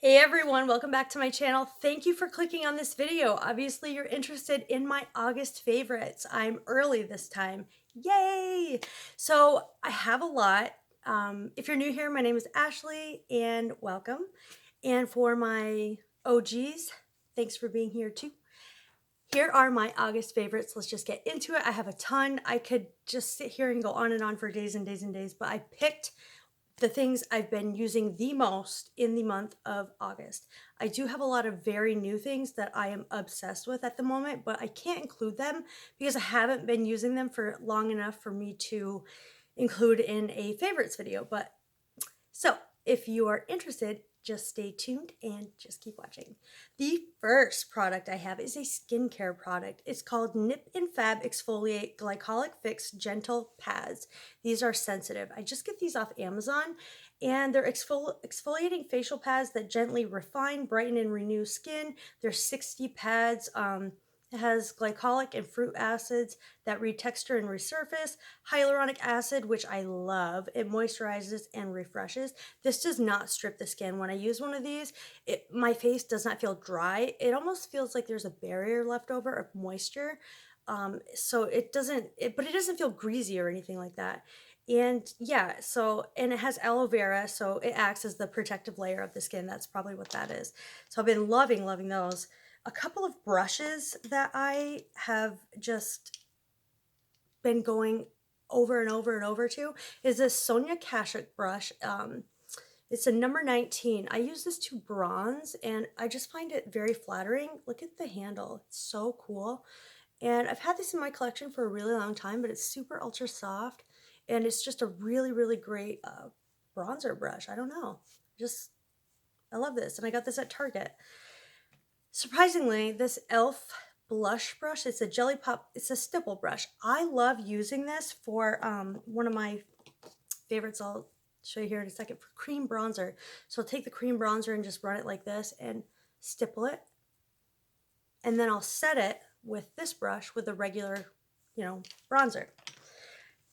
Hey everyone, welcome back to my channel. Thank you for clicking on this video. Obviously you're interested in my August favorites. I'm early this time. Yay! So I have a lot. If you're new here, my name is Ashley and welcome. And for my OGs, thanks for being here too. Here are my August favorites. Let's just get into it. I have a ton. I could just sit here and go on and on for days and days and days, but I picked the things I've been using the most in the month of August. I do have a lot of very new things that I am obsessed with at the moment, but I can't include them because I haven't been using them for long enough for me to include in a favorites video. But so if you are interested, just stay tuned and just keep watching. The first product I have is a skincare product. It's called Nip and Fab Exfoliate Glycolic Fix Gentle Pads. These are sensitive. I just get these off Amazon, and they're exfoliating facial pads that gently refine, brighten, and renew skin. There's 60 pads. It has glycolic and fruit acids that retexture and resurface, hyaluronic acid, which I love. It moisturizes and refreshes. This does not strip the skin. When I use one of these, my face does not feel dry. It almost feels like there's a barrier left over of moisture. So it doesn't, but it doesn't feel greasy or anything like that. And yeah, and it has aloe vera, so it acts as the protective layer of the skin. That's probably what that is. So I've been loving those. A couple of brushes that I have just been going over and over and over to is this Sonya Kashuk brush. It's a number 19. I use this to bronze and I just find it very flattering. Look at the handle. It's so cool. And I've had this in my collection for a really long time, but it's super ultra soft and it's just a really, really great bronzer brush. I don't know. I love this. And I got this at Target. Surprisingly, this e.l.f. blush brush, it's a jellypop, it's a stipple brush. I love using this for one of my favorites. I'll show you here in a second, for cream bronzer. So I'll take the cream bronzer and just run it like this and stipple it. And then I'll set it with this brush with a regular, bronzer.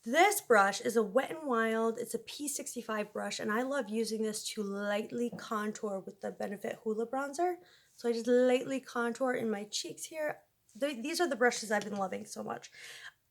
This brush is a Wet n Wild. It's a P65 brush, and I love using this to lightly contour with the Benefit Hoola bronzer. So I just lightly contour in my cheeks here. These are the brushes I've been loving so much.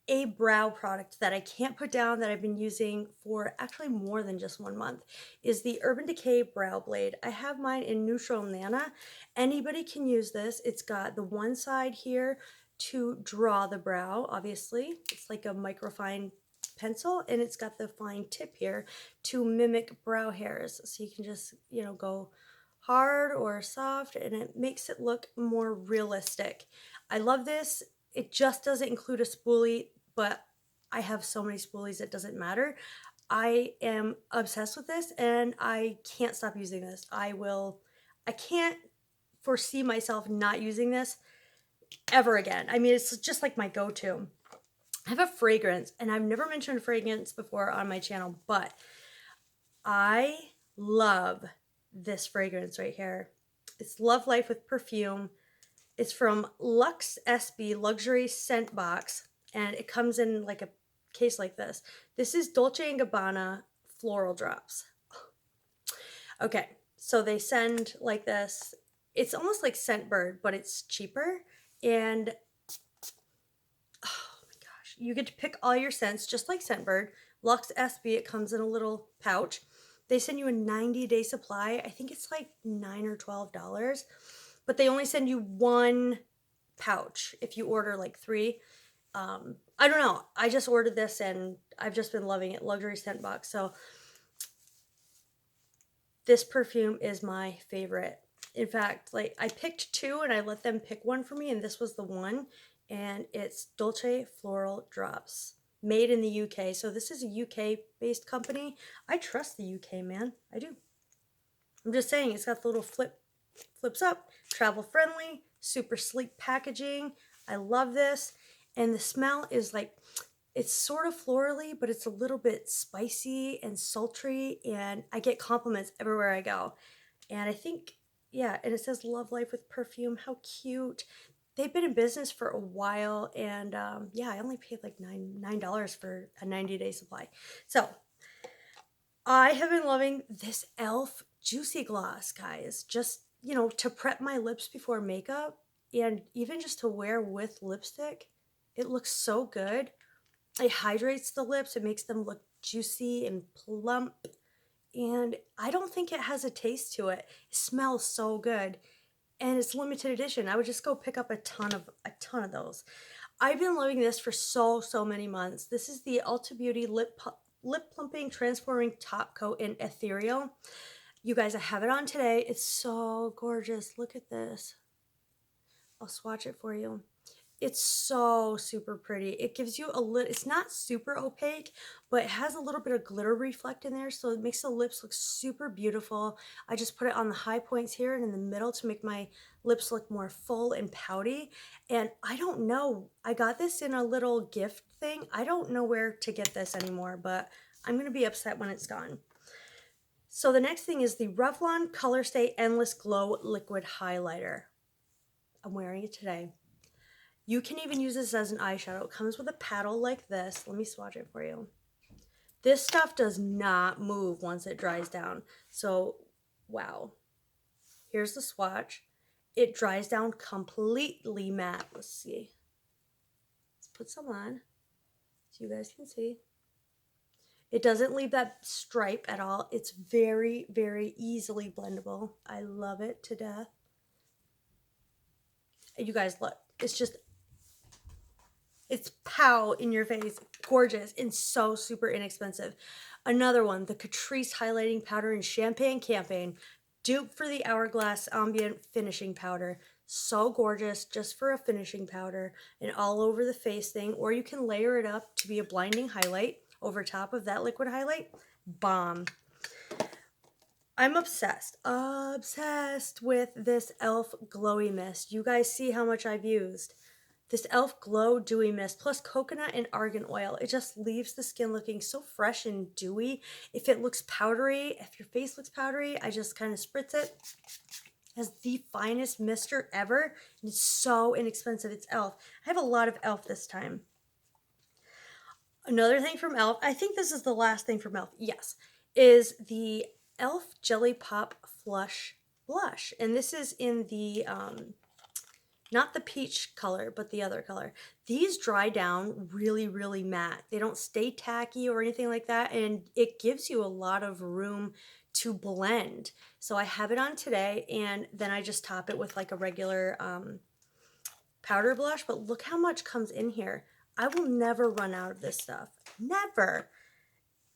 A brow product that I can't put down that I've been using for actually more than just 1 month is the Urban Decay Brow Blade. I have mine in Neutral Nana. Anybody can use this. It's got the one side here to draw the brow, obviously. It's like a microfine pencil, and it's got the fine tip here to mimic brow hairs. So you can just, go hard or soft, and it makes it look more realistic. I love this. It just doesn't include a spoolie, but I have so many spoolies it doesn't matter. I am obsessed with this and I can't stop using this. I can't foresee myself not using this ever again. I mean, it's just like my go-to. I have a fragrance, and I've never mentioned a fragrance before on my channel, but I love this fragrance right here. It's Love Life with Perfume. It's from Luxe S B Luxury Scent Box, and it comes in like a case like this. This is Dolce and Gabbana Floral Drops. Okay, so they send like this. It's almost like Scentbird, but it's cheaper, and oh my gosh, you get to pick all your scents just like Scentbird. Luxe S B, it comes in a little pouch. They send you a 90-day supply. I think it's like $9 or $12, but they only send you one pouch if you order like 3. I don't know. I just ordered this and I've just been loving it. Luxury Scent Box. So this perfume is my favorite. In fact, like I picked 2 and I let them pick one for me, and this was the one, and it's Dolce Floral Drops. Made in the UK. So this is a UK-based company. I trust the UK, man. I do. I'm just saying, it's got the little flips up, travel friendly, super sleek packaging. I love this. And the smell is like, it's sort of florally, but it's a little bit spicy and sultry, and I get compliments everywhere I go. And I think, yeah, and it says Love Life with Perfume. How cute. They've been in business for a while, and yeah, I only paid like $9 for a 90-day supply. So I have been loving this e.l.f. juicy gloss, guys. Just, you know, to prep my lips before makeup and even just to wear with lipstick. It looks so good. It hydrates the lips. It makes them look juicy and plump. And I don't think it has a taste to it. It smells so good. And it's limited edition. I would just go pick up a ton of those. I've been loving this for so many months. This is the Ulta Beauty Lip Plumping Transforming Top Coat in Ethereal. You guys, I have it on today. It's so gorgeous. Look at this. I'll swatch it for you. It's so super pretty. It gives you a little, it's not super opaque, but it has a little bit of glitter reflect in there, so it makes the lips look super beautiful. I just put it on the high points here and in the middle to make my lips look more full and pouty. And I don't know, I got this in a little gift thing. I don't know where to get this anymore, but I'm going to be upset when it's gone. So the next thing is the Revlon Color Stay Endless Glow Liquid Highlighter. I'm wearing it today. You can even use this as an eyeshadow. It comes with a paddle like this. Let me swatch it for you. This stuff does not move once it dries down. So, wow. Here's the swatch. It dries down completely matte. Let's see. Let's put some on so you guys can see. It doesn't leave that stripe at all. It's very easily blendable. I love it to death. You guys, look. It's pow in your face, gorgeous, and so super inexpensive. Another one, the Catrice Highlighting Powder in Champagne Campaign, dupe for the Hourglass Ambient Finishing Powder. So gorgeous, just for a finishing powder, and all over the face thing, or you can layer it up to be a blinding highlight over top of that liquid highlight. Bomb. I'm obsessed with this e.l.f. Glowy Mist. You guys see how much I've used. This e.l.f. Glow Dewy Mist plus coconut and argan oil. It just leaves the skin looking so fresh and dewy. If it looks powdery, if your face looks powdery, I just kind of spritz it. It has the finest mister ever. And it's so inexpensive. It's e.l.f. I have a lot of e.l.f. this time. Another thing from e.l.f., I think this is the last thing from e.l.f., yes, is the e.l.f. Jellypop Flush Blush. And this is in the... not the peach color, but the other color. These dry down really matte. They don't stay tacky or anything like that, and it gives you a lot of room to blend. So I have it on today, and then I just top it with like a regular powder blush, but look how much comes in here. I will never run out of this stuff. Never.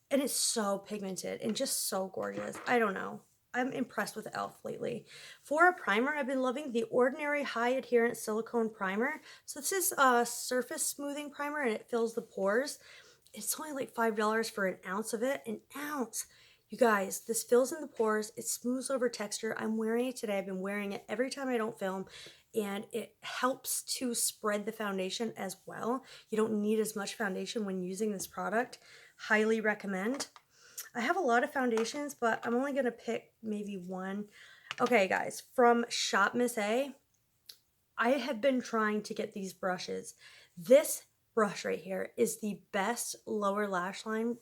And it's so pigmented and just so gorgeous. I don't know. I'm impressed with e.l.f. lately. For a primer, I've been loving the Ordinary High Adherent Silicone Primer. So this is a surface smoothing primer, and it fills the pores. It's only like $5 for an ounce of it. An ounce. You guys, this fills in the pores. It smooths over texture. I'm wearing it today. I've been wearing it every time I don't film. And it helps to spread the foundation as well. You don't need as much foundation when using this product. Highly recommend. I have a lot of foundations, but I'm only going to pick maybe one. Okay, guys, from Shopmissa, I have been trying to get these brushes. This brush right here is the best lower lash line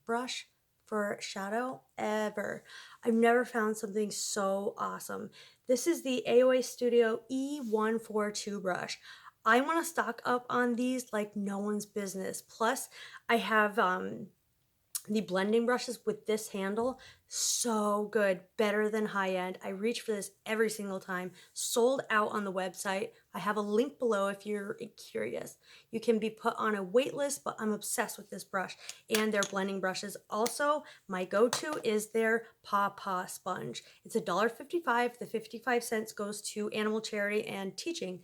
brush for shadow ever. I've never found something so awesome. This is the AOA Studio E142 brush. I want to stock up on these like no one's business. Plus, I have the blending brushes with this handle. So good. Better than high end. I reach for this every single time. Sold out on the website. I have a link below if you're curious. You can be put on a wait list, but I'm obsessed with this brush and their blending brushes. Also, my go-to is their Paw Paw sponge. It's $1.55. The 55 cents goes to animal charity and teaching.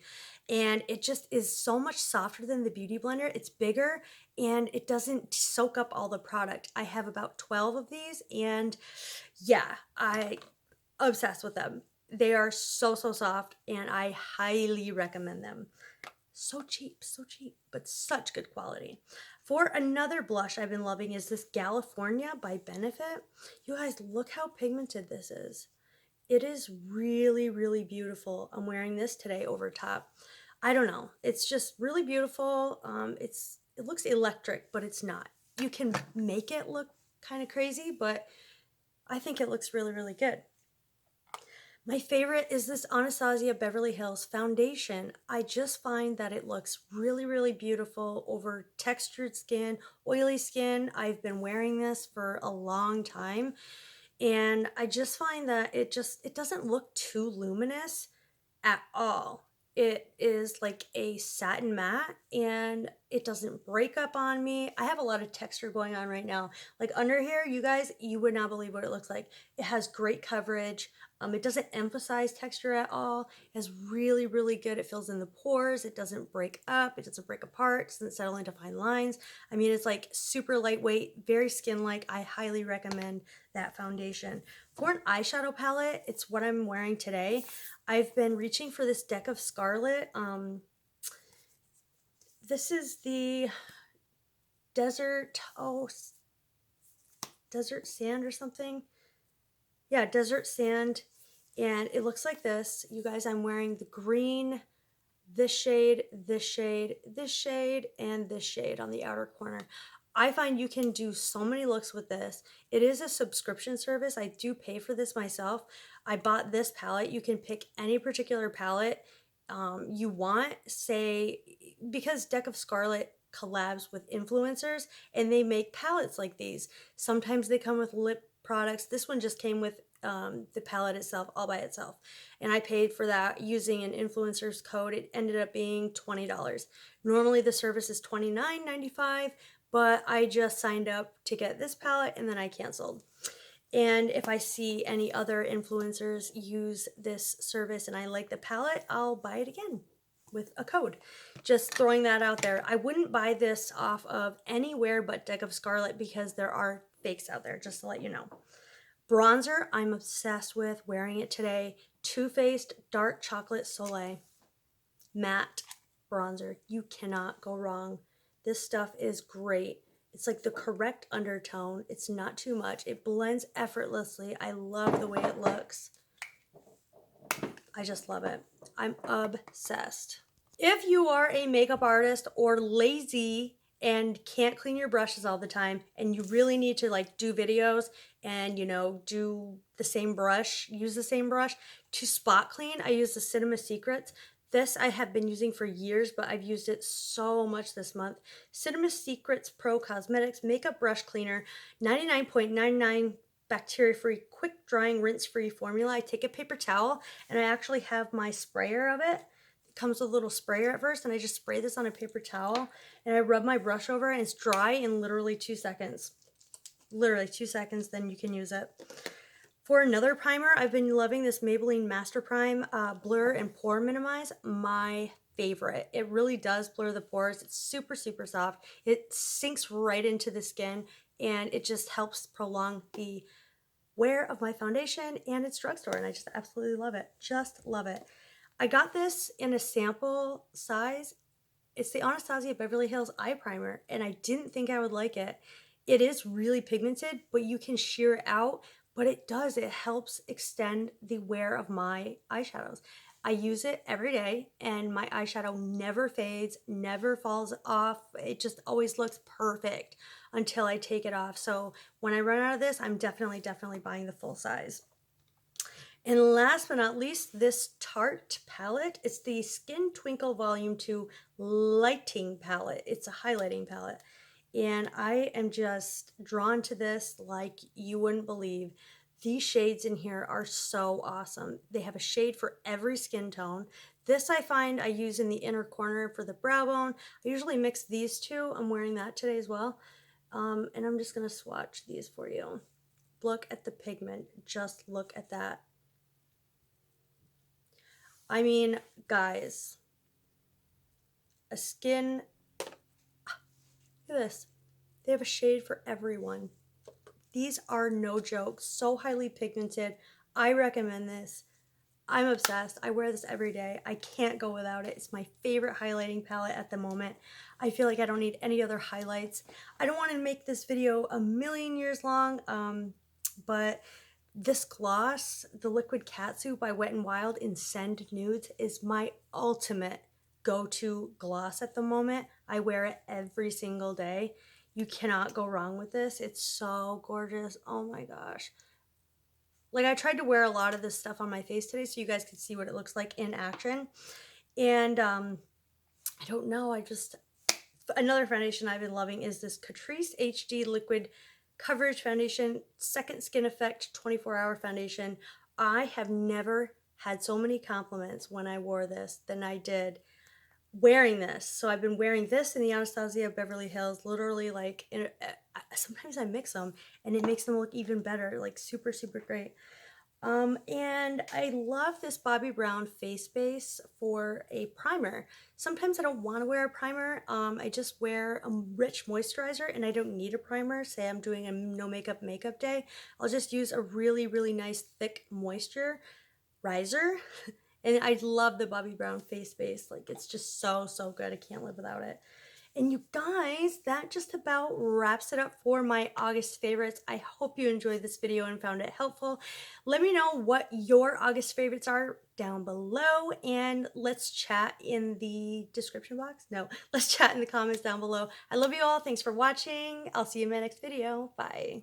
And it just is so much softer than the Beauty Blender. It's bigger and it doesn't soak up all the product. I have about 12 of these, and yeah, I obsessed with them. They are so soft, and I highly recommend them. So cheap, but such good quality. For another blush I've been loving is this California by Benefit. You guys, look how pigmented this is. It is really beautiful. I'm wearing this today over top. I don't know. It's just really beautiful. It looks electric, but it's not. You can make it look kind of crazy, but I think it looks really, really good. My favorite is this Anastasia Beverly Hills foundation. I just find that it looks really, really beautiful over textured skin, oily skin. I've been wearing this for a long time, and I just find that it doesn't look too luminous at all. It is like a satin matte and it doesn't break up on me. I have a lot of texture going on right now. Like under here, you guys, you would not believe what it looks like. It has great coverage. It doesn't emphasize texture at all. It's really, really good. It fills in the pores. It doesn't break up. It doesn't break apart. It doesn't settle into fine lines. I mean, it's like super lightweight, very skin-like. I highly recommend that foundation. For an eyeshadow palette, it's what I'm wearing today. I've been reaching for this deck of Scarlet. This is the Desert Sand or something. Yeah, Desert Sand. And it looks like this. You guys, I'm wearing the green, this shade, this shade, this shade, and this shade on the outer corner. I find you can do so many looks with this. It is a subscription service. I do pay for this myself. I bought this palette. You can pick any particular palette you want, say, because Deck of Scarlet collabs with influencers and they make palettes like these. Sometimes they come with lip products. This one just came with the palette itself all by itself, and I paid for that using an influencer's code. It ended up being $20. Normally the service is $29.95, but I just signed up to get this palette and then I canceled. And if I see any other influencers use this service and I like the palette, I'll buy it again with a code. Just throwing that out there. I wouldn't buy this off of anywhere but Deck of Scarlet because there are fakes out there, just to let you know. Bronzer, I'm obsessed with, wearing it today. Toofaced Dark Chocolate Soleil Matte Bronzer. You cannot go wrong. This stuff is great. It's like the correct undertone. It's not too much. It blends effortlessly. I love the way it looks. I just love it. I'm obsessed. If you are a makeup artist or lazy and can't clean your brushes all the time and you really need to like do videos and do the same brush, use the same brush to spot clean, I use the Cinema Secrets. This I have been using for years, but I've used it so much this month. Cinema Secrets Pro Cosmetics Makeup Brush Cleaner, 99.99 bacteria-free, quick-drying, rinse-free formula. I take a paper towel, and I actually have my sprayer of it. It comes with a little sprayer at first, and I just spray this on a paper towel, and I rub my brush over it, and it's dry in literally 2 seconds. Literally 2 seconds, then you can use it. For another primer, I've been loving this Maybelline Master Prime Blur and Pore Minimize. My favorite. It really does blur the pores. It's super, super soft. It sinks right into the skin, and it just helps prolong the wear of my foundation, and it's drugstore, and I just absolutely love it. Just love it. I got this in a sample size. It's the Anastasia Beverly Hills Eye Primer, and I didn't think I would like it. It is really pigmented, but you can sheer it out. But it does, it helps extend the wear of my eyeshadows. I use it every day and my eyeshadow never fades, never falls off. It just always looks perfect until I take it off. So when I run out of this, I'm definitely buying the full size. And last but not least, this Tarte palette. It's the Skin Twinkle Volume 2 Lighting Palette. It's a highlighting palette. And I am just drawn to this like you wouldn't believe. These shades in here are so awesome. They have a shade for every skin tone. This I find I use in the inner corner for the brow bone. I usually mix these two. I'm wearing that today as well. And I'm just going to swatch these for you. Look at the pigment. Just look at that. I mean, guys, a skin... Look at this. They have a shade for everyone. These are no joke. So highly pigmented. I recommend this. I'm obsessed. I wear this every day. I can't go without it. It's my favorite highlighting palette at the moment. I feel like I don't need any other highlights. I don't want to make this video a million years long, but this gloss, the Liquid Catsuit by Wet n Wild in Send Nudes, is my ultimate go-to gloss at the moment. I wear it every single day. You cannot go wrong with this. It's so gorgeous. Oh my gosh. Like, I tried to wear a lot of this stuff on my face today so you guys could see what it looks like in action. And I don't know, another foundation I've been loving is this Catrice HD Liquid Coverage Foundation, Second Skin Effect 24-hour foundation. I have never had so many compliments when I wore this than I did wearing this. So I've been wearing this in the Anastasia Beverly Hills, literally like, sometimes I mix them and it makes them look even better, like super, super great. And I love this Bobbi Brown face base for a primer. Sometimes I don't want to wear a primer. I just wear a rich moisturizer and I don't need a primer. Say I'm doing a no makeup day. I'll just use a really, really nice thick moisturizer. And I love the Bobbi Brown face base. Like, it's just so, so good. I can't live without it. And you guys, that just about wraps it up for my August favorites. I hope you enjoyed this video and found it helpful. Let me know what your August favorites are down below, and let's chat in the description box. No, let's chat in the comments down below. I love you all. Thanks for watching. I'll see you in my next video. Bye.